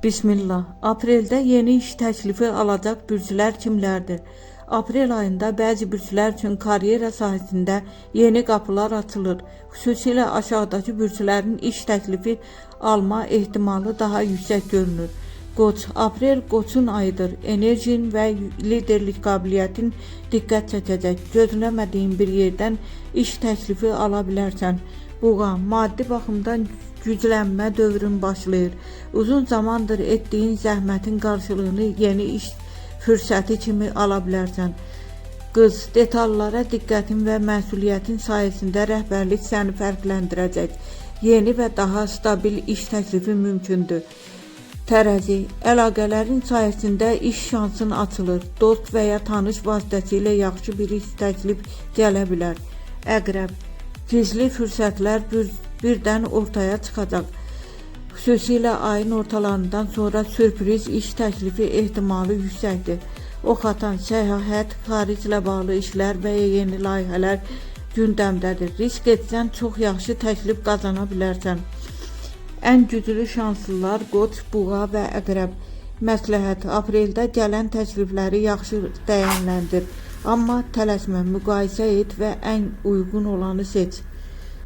Bismillah. Apreldə yeni iş təklifi alacaq bürclər kimlərdir? Aprel ayında bəzi bürclər üçün karyera sahəsində yeni qapılar açılır. Xüsusilə aşağıdakı bürclərin iş təklifi alma ehtimalı daha yüksək görünür. Qoç. Aprel qoçun ayıdır. Enerjin və liderlik qabiliyyətin diqqət çəkəcək. Gözləmədiyin bir yerdən iş təklifi ala bilərsən. Buğa. Maddi baxımdan güclənmə dövrün başlayır. Uzun zamandır etdiyin zəhmətin qarşılığını yeni iş fürsəti kimi ala bilərsən. Qız. Detallara diqqətin və məsuliyyətin sayəsində rəhbərlik səni fərqləndirəcək. Yeni və daha stabil iş təklifi mümkündür. Tərəzi. Əlaqələrin sayəsində iş şansın açılır. Dost və ya tanış vasitəsilə yaxşı bir iş təklif gələ bilər. Əqrəb. Gizli fürsətlər birdən ortaya çıxacaq. Xüsusilə ayın ortalarından sonra sürpriz iş təklifi ehtimalı yüksəkdir. Ox atan. Səyahət, xariclə bağlı işlər və ya yeni layihələr gündəmdədir. Risk etsən çox yaxşı təklif qazana bilərsən. Ən güclü şanslılar Qoç, Buğa və Əqrəb. Məsləhət. Apreldə gələn təklifləri yaxşı dəyərləndir. Amma tələsmə, müqayisə et və ən uyğun olanı seç.